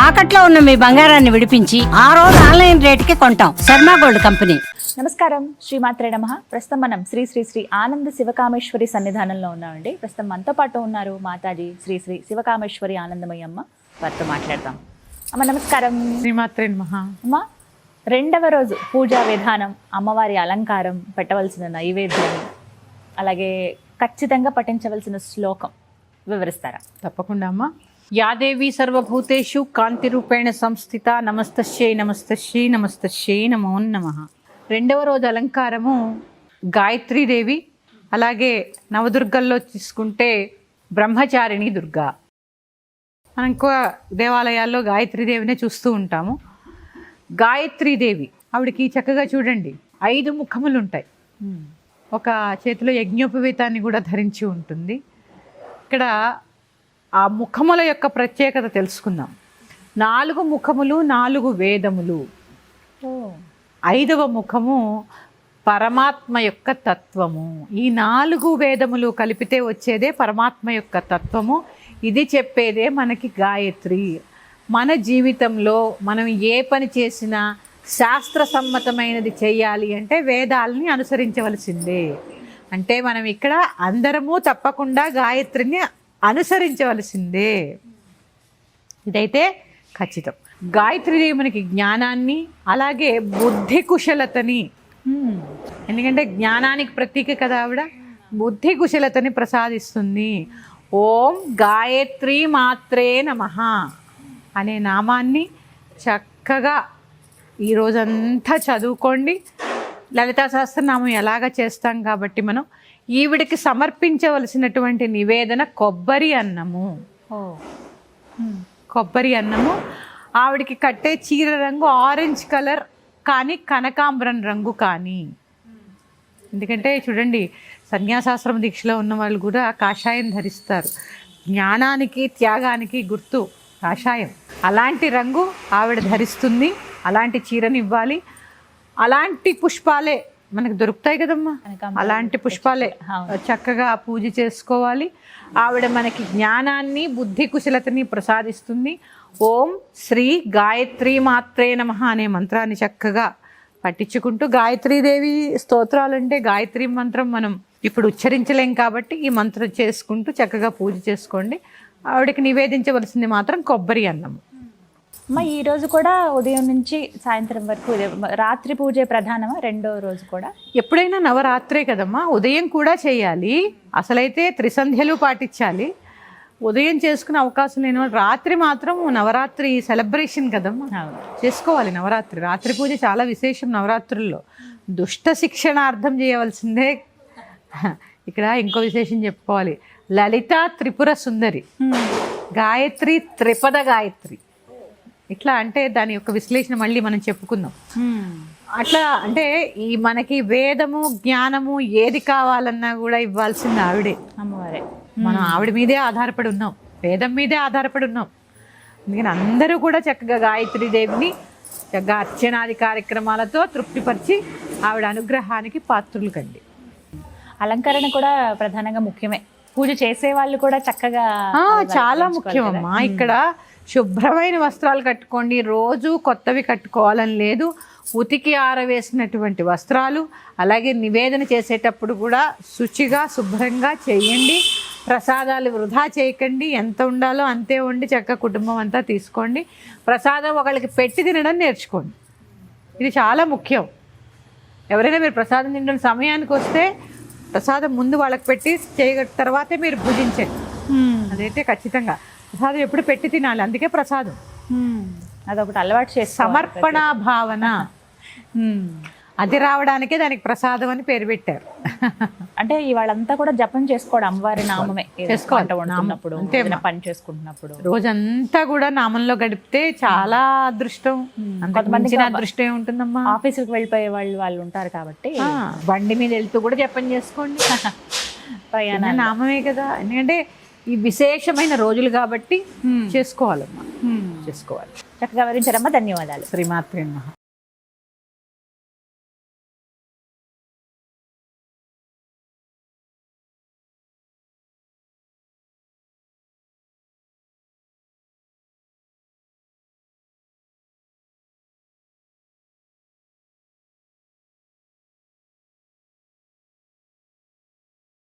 తాకట్లో ఉన్న మీ బంగారాన్ని విడిపించి ఆ రోజు ఆన్లైన్ రేటుకి కొంటాం. Sharma gold company. నమస్కారం, శ్రీమాత్రే నమః. ప్రస్తుతం మనం శ్రీ శ్రీ శ్రీ ఆనంద శివకామేశ్వరి సన్నిధానంలో ఉన్నామండి. ప్రస్తుతం మనతో పాటు ఉన్నారు మాతాజీ శ్రీ శ్రీ శివకామేశ్వరి ఆనందమయ్యమ్మ. వారితో మాట్లాడదాం. అమ్మ నమస్కారం. శ్రీమాత్రే నమః. అమ్మ, రెండవ రోజు పూజా విధానం, అమ్మవారి అలంకారం, పెట్టవలసిన నైవేద్యం, అలాగే ఖచ్చితంగా పఠించవలసిన శ్లోకం వివరిస్తారా? తప్పకుండా అమ్మ. యాదేవి సర్వభూతేషు కాంతి రూపేణ సంస్థిత నమస్తశ్యై నమస్తశ్యై నమస్తశ్యై నమో నమః. రెండవ రోజు అలంకారము గాయత్రీదేవి, అలాగే నవదుర్గల్లో తీసుకుంటే బ్రహ్మచారిణి దుర్గా. మనం ఎక్కువ దేవాలయాల్లో గాయత్రీదేవినే చూస్తూ ఉంటాము. గాయత్రీదేవి ఆవిడకి చక్కగా చూడండి 5 ముఖములు ఉంటాయి. ఒక చేతిలో యజ్ఞోపవీతాన్ని కూడా ధరించి ఉంటుంది. ఇక్కడ ఆ ముఖముల యొక్క ప్రత్యేకత తెలుసుకుందాం. 4 ముఖములు 4 వేదములు. 5వ ముఖము పరమాత్మ యొక్క తత్వము. ఈ 4 వేదములు కలిపితే వచ్చేదే పరమాత్మ యొక్క తత్వము. ఇది చెప్పేదే మనకి గాయత్రి. మన జీవితంలో మనం ఏ పని చేసినా శాస్త్ర సమ్మతమైనది చేయాలి అంటే వేదాలని అనుసరించవలసిందే. అంటే మనం ఇక్కడ అందరము తప్పకుండా గాయత్రిని అనుసరించవలసిందే. ఇదైతే ఖచ్చితం. గాయత్రీదేవి మనకి జ్ఞానాన్ని, అలాగే బుద్ధి కుశలతని, ఎందుకంటే జ్ఞానానికి ప్రతీక కదా ఆవిడ, బుద్ధి కుశలతని ప్రసాదిస్తుంది. ఓం గాయత్రీ మాత్రే నమః అనే నామాన్ని చక్కగా ఈరోజంతా చదువుకోండి. లలితా సహస్రనామం ఎలాగ చేస్తాం కాబట్టి మనం ఈవిడికి సమర్పించవలసినటువంటి నివేదన కొబ్బరి అన్నము. కొబ్బరి అన్నము. ఆవిడికి కట్టే చీర రంగు ఆరెంజ్ కలర్ కానీ కనకాంబరం రంగు కానీ. ఎందుకంటే చూడండి, సన్యాసాశ్రమ దీక్షలో ఉన్న వాళ్ళు కూడా కాషాయం ధరిస్తారు. జ్ఞానానికి త్యాగానికి గుర్తు కాషాయం. అలాంటి రంగు ఆవిడ ధరిస్తుంది. అలాంటి చీరని ఇవ్వాలి. అలాంటి పుష్పాలే మనకు దొరుకుతాయి కదమ్మా, అలాంటి పుష్పాలే చక్కగా పూజ చేసుకోవాలి. ఆవిడ మనకి జ్ఞానాన్ని, బుద్ధి కుశలతని ప్రసాదిస్తుంది. ఓం శ్రీ గాయత్రీ మాత్రే నమః అనే మంత్రాన్ని చక్కగా పట్టించుకుంటూ, గాయత్రీదేవి స్తోత్రాలంటే గాయత్రి మంత్రం మనం ఇప్పుడు ఉచ్చరించలేం కాబట్టి ఈ మంత్రం చేసుకుంటూ చక్కగా పూజ చేసుకోండి. ఆవిడకి నివేదించవలసింది మాత్రం కొబ్బరి అన్నము. అమ్మ, ఈ రోజు కూడా ఉదయం నుంచి సాయంత్రం వరకు రాత్రి పూజ ప్రధానమా? రెండో రోజు కూడా ఎప్పుడైనా నవరాత్రే కదమ్మా, ఉదయం కూడా చేయాలి. అసలైతే త్రిసంధ్యలు పాటించాలి. ఉదయం చేసుకునే అవకాశం లేని వాళ్ళు రాత్రి మాత్రం నవరాత్రి సెలబ్రేషన్ కదమ్మా, చేసుకోవాలి. నవరాత్రి రాత్రి పూజ చాలా విశేషం. నవరాత్రుల్లో దుష్ట శిక్షణార్థం చేయవలసిందే. ఇక్కడ ఇంకో విశేషం చెప్పుకోవాలి. లలిత త్రిపుర సుందరి, గాయత్రి త్రిపద గాయత్రి. ఇట్లా అంటే దాని యొక్క విశ్లేషణ మళ్ళీ మనం చెప్పుకుందాం. అట్లా అంటే ఈ మనకి వేదము, జ్ఞానము ఏది కావాలన్నా కూడా ఇవ్వాల్సింది ఆవిడే, అమ్మవారే. మనం ఆవిడ మీదే ఆధారపడి ఉన్నాం, వేదం మీదే ఆధారపడి ఉన్నాం. అందుకని అందరూ కూడా చక్కగా గాయత్రీదేవిని చక్కగా అర్చనాది కార్యక్రమాలతో తృప్తిపరిచి ఆవిడ అనుగ్రహానికి పాత్రులు కండి. అలంకరణ కూడా ప్రధానంగా ముఖ్యమే. పూజ చేసే వాళ్ళు కూడా చక్కగా చాలా ముఖ్యమమ్మా. ఇక్కడ శుభ్రమైన వస్త్రాలు కట్టుకోండి. రోజు కొత్తవి కట్టుకోవాలని లేదు. ఉతికి ఆరవేసినటువంటి వస్త్రాలు, అలాగే నివేదన చేసేటప్పుడు కూడా శుచిగా శుభ్రంగా చేయండి. ప్రసాదాలు వృధా చేయకండి. ఎంత ఉండాలో అంతే వండి చక్కగా కుటుంబం అంతా తీసుకోండి. ప్రసాదం ఒకళ్ళకి పెట్టి తినడం నేర్చుకోండి. ఇది చాలా ముఖ్యం. ఎవరైనా మీరు ప్రసాదం తినడం సమయానికి వస్తే ప్రసాదం ముందు వాళ్ళకి పెట్టి తర్వాతే మీరు భుజించండి. అదైతే ఖచ్చితంగా ప్రసాదం ఎప్పుడు పెట్టి తినాలి. అందుకే ప్రసాదం అదొకటి అలవాటు చేసి సమర్పణ భావన అది రావడానికే దానికి ప్రసాదం అని పేరు పెట్టారు. అంటే ఇవాళంతా కూడా జపం చేసుకోవడం, అమ్మవారి నామమే చేసుకోవాలి. పని చేసుకుంటున్నప్పుడు రోజంతా కూడా నామంలో గడిపితే చాలా అదృష్టం. కొంతమందికి అదృష్టం ఉంటుందమ్మా. ఆఫీసులకు వెళ్ళిపోయే వాళ్ళు ఉంటారు కాబట్టి బండి మీద వెళ్తూ కూడా జపం చేసుకోండి. నామమే కదా. ఎందుకంటే ఈ విశేషమైన రోజులు కాబట్టి చేసుకోవాలమ్మా, చేసుకోవాలి. చక్కగా వివరించారమ్మా. ధన్యవాదాలు. శ్రీమాత్రే నమః.